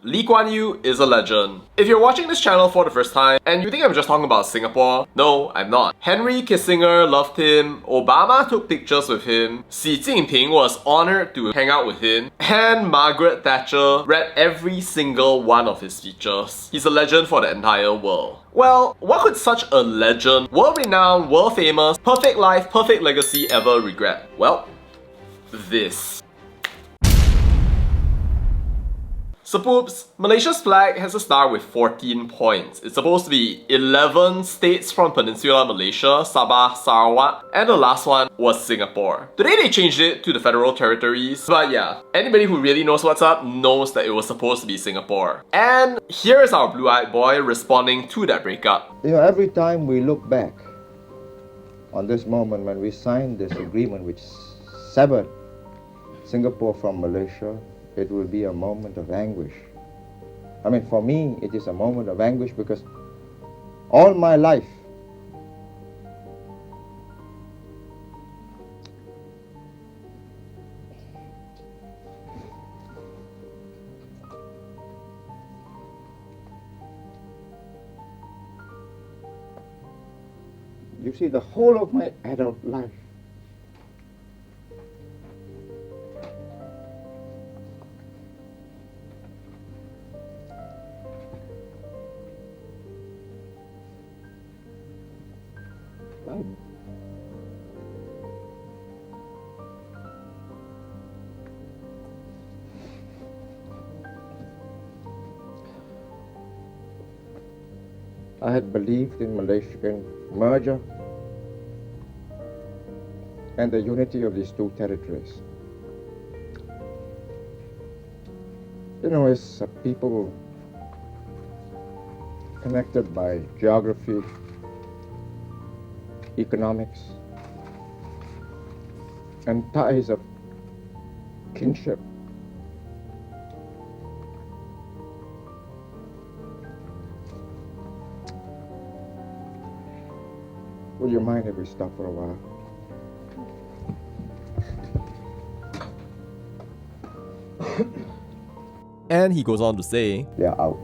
Lee Kuan Yew is a legend. If you're watching this channel for the first time and you think I'm just talking about Singapore, no, I'm not. Henry Kissinger loved him, Obama took pictures with him, Xi Jinping was honored to hang out with him, and Margaret Thatcher read every single one of his speeches. He's a legend for the entire world. Well, what could such a legend, world-renowned, world-famous, perfect life, perfect legacy ever regret? Well, this. So poops, Malaysia's flag has a star with 14 points. It's supposed to be 11 states from Peninsular Malaysia, Sabah, Sarawak, and the last one was Singapore. Today they changed it to the Federal Territories, but yeah, anybody who really knows what's up knows that it was supposed to be Singapore. And here is our blue-eyed boy responding to that breakup. You know, every time we look back on this moment when we signed this agreement which severed Singapore from Malaysia, it will be a moment of anguish. I mean, for me, it is a moment of anguish because all my life, you see, the whole of my adult life, I had believed in Malaysian merger and the unity of these two territories. You know, as a people connected by geography, economics, and ties of kinship, would you mind if we stop for a while? And he goes on to say, They are out,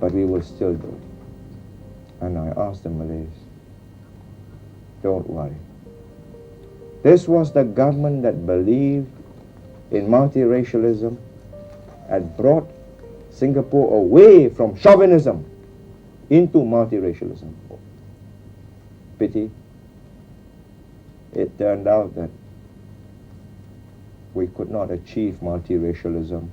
but we will still do it. And I asked the Malays, don't worry. This was the government that believed in multiracialism and brought Singapore away from chauvinism into multiracialism. Pity, it turned out that we could not achieve multiracialism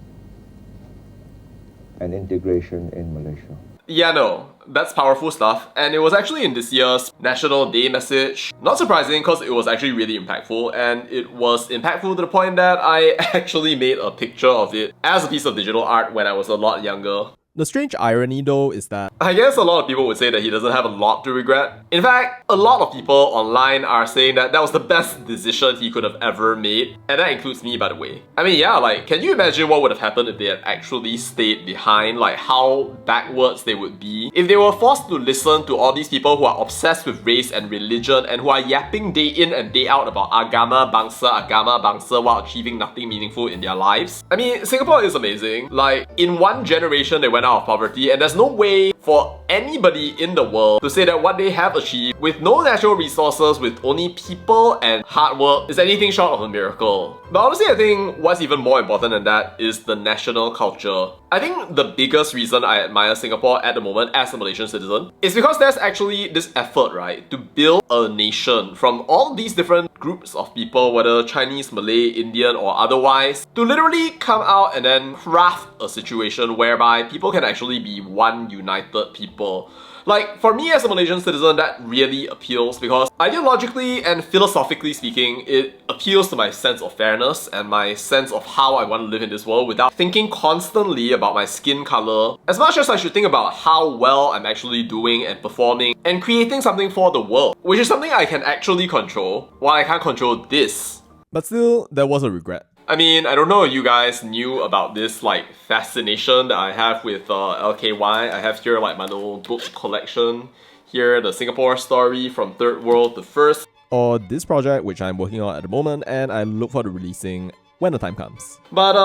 and integration in Malaysia. yeah, no, that's powerful stuff, and it was actually in this year's National Day message. Not surprising because it was actually really impactful, and it was impactful to the point that I actually made a picture of it as a piece of digital art when I was a lot younger. The strange irony though is that I guess a lot of people would say that he doesn't have a lot to regret. In fact, a lot of people online are saying that that was the best decision he could have ever made, and that includes me, by the way. I mean, yeah, like, can you imagine what would have happened if they had actually stayed behind? Like, how backwards they would be if they were forced to listen to all these people who are obsessed with race and religion and who are yapping day in and day out about agama bangsa while achieving nothing meaningful in their lives. I mean, Singapore is amazing. Like, in one generation they went out of poverty, and there's no way for anybody in the world to say that what they have achieved with no natural resources, with only people and hard work, is anything short of a miracle. But honestly, I think what's even more important than that is the national culture. I think the biggest reason I admire Singapore at the moment as a Malaysian citizen is because there's actually this effort, right, to build a nation from all these different groups of people, whether Chinese, Malay, Indian, or otherwise, to literally come out and then craft a situation whereby people can actually be one united people. Like, for me as a Malaysian citizen, that really appeals because ideologically and philosophically speaking, it appeals to my sense of fairness and my sense of how I want to live in this world without thinking constantly about my skin color, as much as I should think about how well I'm actually doing and performing and creating something for the world, which is something I can actually control, while I can't control this. But still, there was a regret. I mean, I don't know if you guys knew about this like fascination that I have with LKY. I have here like my little book collection. Here, the Singapore story from third world to first. Or this project which I'm working on at the moment, and I look forward to releasing when the time comes. But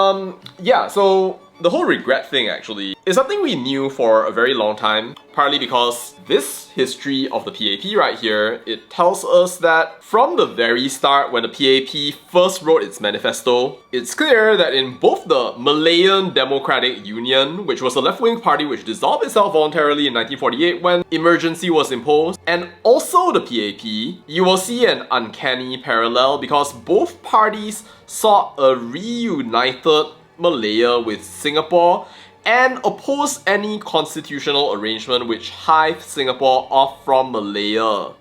yeah, so The whole regret thing actually is something we knew for a very long time, partly because this history of the PAP right here, it tells us that from the very start when the PAP first wrote its manifesto, it's clear that in both the Malayan Democratic Union, which was a left-wing party which dissolved itself voluntarily in 1948 when emergency was imposed, and also the PAP, you will see an uncanny parallel because both parties sought a reunited Malaya with Singapore and oppose any constitutional arrangement which hived Singapore off from Malaya.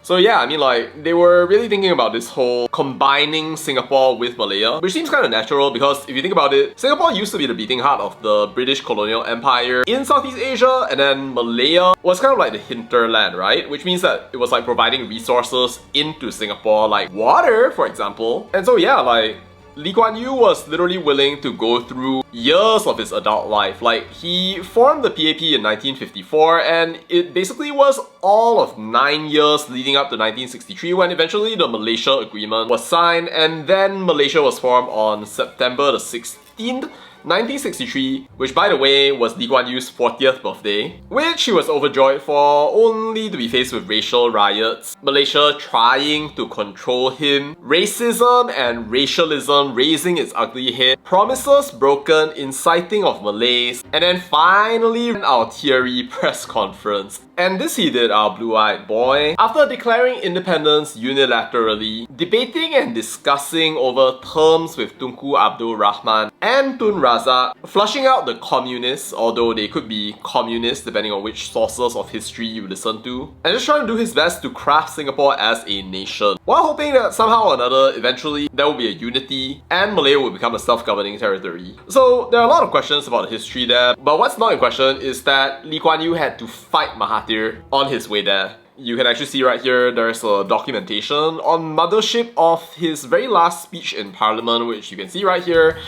So yeah, I mean like, they were really thinking about this whole combining Singapore with Malaya, which seems kind of natural because if you think about it, Singapore used to be the beating heart of the British colonial empire in Southeast Asia, and then Malaya was kind of like the hinterland, right? Which means that it was like providing resources into Singapore, like water, for example. And so yeah, like, Lee Kuan Yew was literally willing to go through years of his adult life. Like, he formed the PAP in 1954 and it basically was all of 9 years leading up to 1963 when eventually the Malaysia Agreement was signed, and then Malaysia was formed on September the 16th, 1963, which by the way was Lee Kuan Yew's 40th birthday, which he was overjoyed for, only to be faced with racial riots, Malaysia trying to control him, racism and racialism raising its ugly head, promises broken, inciting of Malays, and then finally our teary press conference. And this he did, our blue-eyed boy, after declaring independence unilaterally, debating and discussing over terms with Tunku Abdul Rahman and Tun Razak, flushing out the communists, although they could be communists depending on which sources of history you listen to, and just trying to do his best to craft Singapore as a nation, while hoping that somehow or another, eventually, there will be a unity and Malaya will become a self-governing territory. So there are a lot of questions about the history there, but what's not in question is that Lee Kuan Yew had to fight Mahathir on his way there. You can actually see right here, there's a documentation on mothership of his very last speech in Parliament, which you can see right here.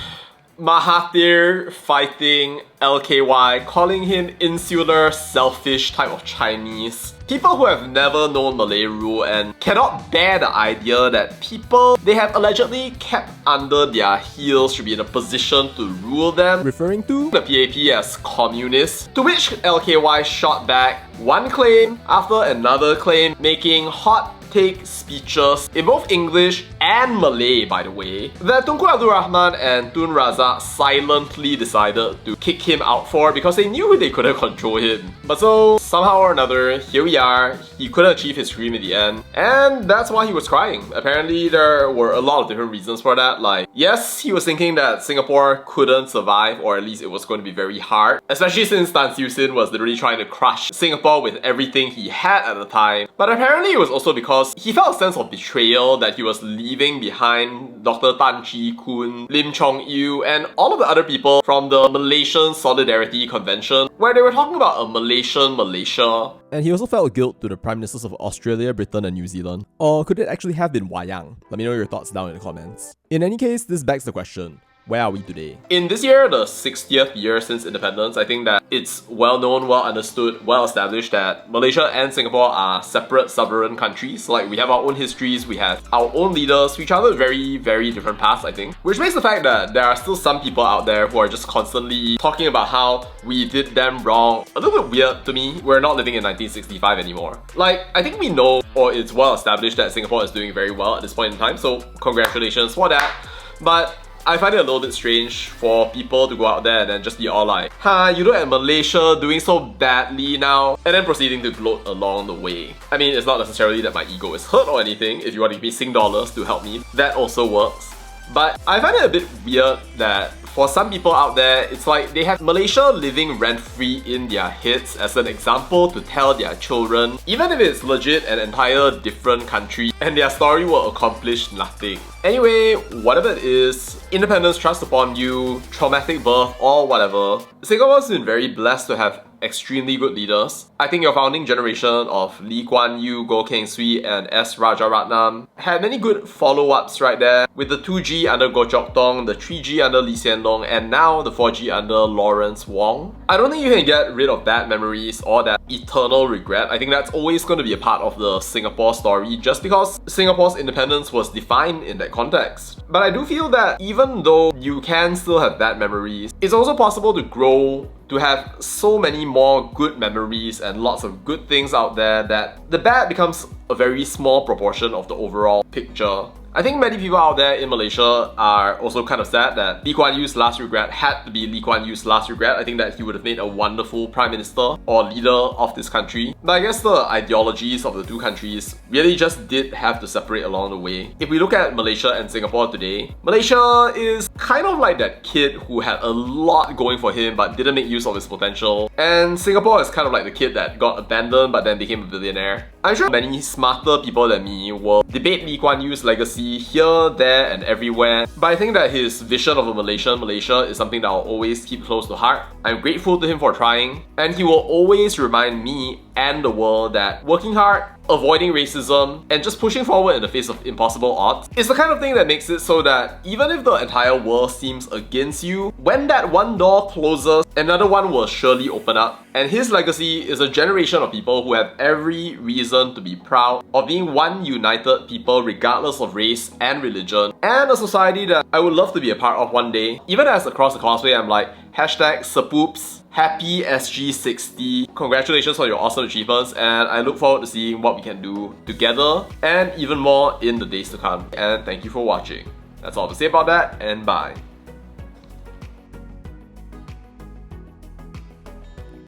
Mahathir fighting LKY, calling him insular, selfish type of Chinese. People who have never known Malay rule and cannot bear the idea that people they have allegedly kept under their heels should be in a position to rule them, referring to the PAP as communists, to which LKY shot back one claim after another claim, making hot take speeches in both English and Malay, by the way, that Tunku Abdul Rahman and Tun Razak silently decided to kick him out for because they knew they couldn't control him. But so, somehow or another, here we are, he couldn't achieve his dream in the end, and that's why he was crying. Apparently, there were a lot of different reasons for that, like, yes, he was thinking that Singapore couldn't survive, or at least it was going to be very hard, especially since Tan Siew Sin was literally trying to crush Singapore with everything he had at the time. But apparently it was also because he felt a sense of betrayal that he was leaving behind Dr. Tan Chee Koon, Lim Chong Yew, and all of the other people from the Malaysian Solidarity Convention, where they were talking about a Malaysian Malaysia. And he also felt guilt to the Prime Ministers of Australia, Britain and New Zealand. Or could it actually have been Wayang? Let me know your thoughts down in the comments. In any case, this begs the question, where are we today? In this year, the 60th year since independence, I think that it's well known, well understood, well established that Malaysia and Singapore are separate sovereign countries. Like, we have our own histories, we have our own leaders, we travel very, very different paths, I think. Which makes the fact that there are still some people out there who are just constantly talking about how we did them wrong a little bit weird to me. We're not living in 1965 anymore. Like, I think we know, or it's well established that Singapore is doing very well at this point in time, so congratulations for that. But I find it a little bit strange for people to go out there and then just be all like, you look at Malaysia doing so badly now, and then proceeding to gloat along the way. I mean, it's not necessarily that my ego is hurt or anything. If you want to give me Sing dollars to help me, that also works. But I find it a bit weird that for some people out there, it's like they have Malaysia living rent-free in their heads as an example to tell their children, even if it's legit an entire different country and their story will accomplish nothing. Anyway, whatever it is, independence thrust upon you, traumatic birth or whatever, Singapore's been very blessed to have extremely good leaders. I think your founding generation of Lee Kuan Yew, Goh Keng Swee and S. Rajaratnam had many good follow-ups right there, with the 2G under Goh Chok Tong, the 3G under Lee Hsien Loong, and now the 4G under Lawrence Wong. I don't think you can get rid of bad memories or that eternal regret. I think that's always going to be a part of the Singapore story, just because Singapore's independence was defined in that context. But I do feel that even though you can still have bad memories, it's also possible to grow, to have so many more good memories and lots of good things out there that the bad becomes a very small proportion of the overall picture. I think many people out there in Malaysia are also kind of sad that Lee Kuan Yew's last regret had to be Lee Kuan Yew's last regret. I think that he would have made a wonderful prime minister or leader of this country. But I guess the ideologies of the two countries really just did have to separate along the way. If we look at Malaysia and Singapore today, Malaysia is kind of like that kid who had a lot going for him but didn't make use of his potential. And Singapore is kind of like the kid that got abandoned but then became a billionaire. I'm sure many smarter people than me will debate Lee Kuan Yew's legacy here, there and everywhere, but I think that his vision of a Malaysian Malaysia is something that I'll always keep close to heart. I'm grateful to him for trying, and he will always remind me and the world that working hard, avoiding racism, and just pushing forward in the face of impossible odds is the kind of thing that makes it so that even if the entire world seems against you, when that one door closes, another one will surely open up. And his legacy is a generation of people who have every reason to be proud of being one united people regardless of race and religion, and a society that I would love to be a part of one day. Even as across the causeway I'm like, #Sapoops, happy SG60, congratulations on your awesome achievements, and I look forward to seeing what we can do together and even more in the days to come. And thank you for watching. That's all to say about that, and bye.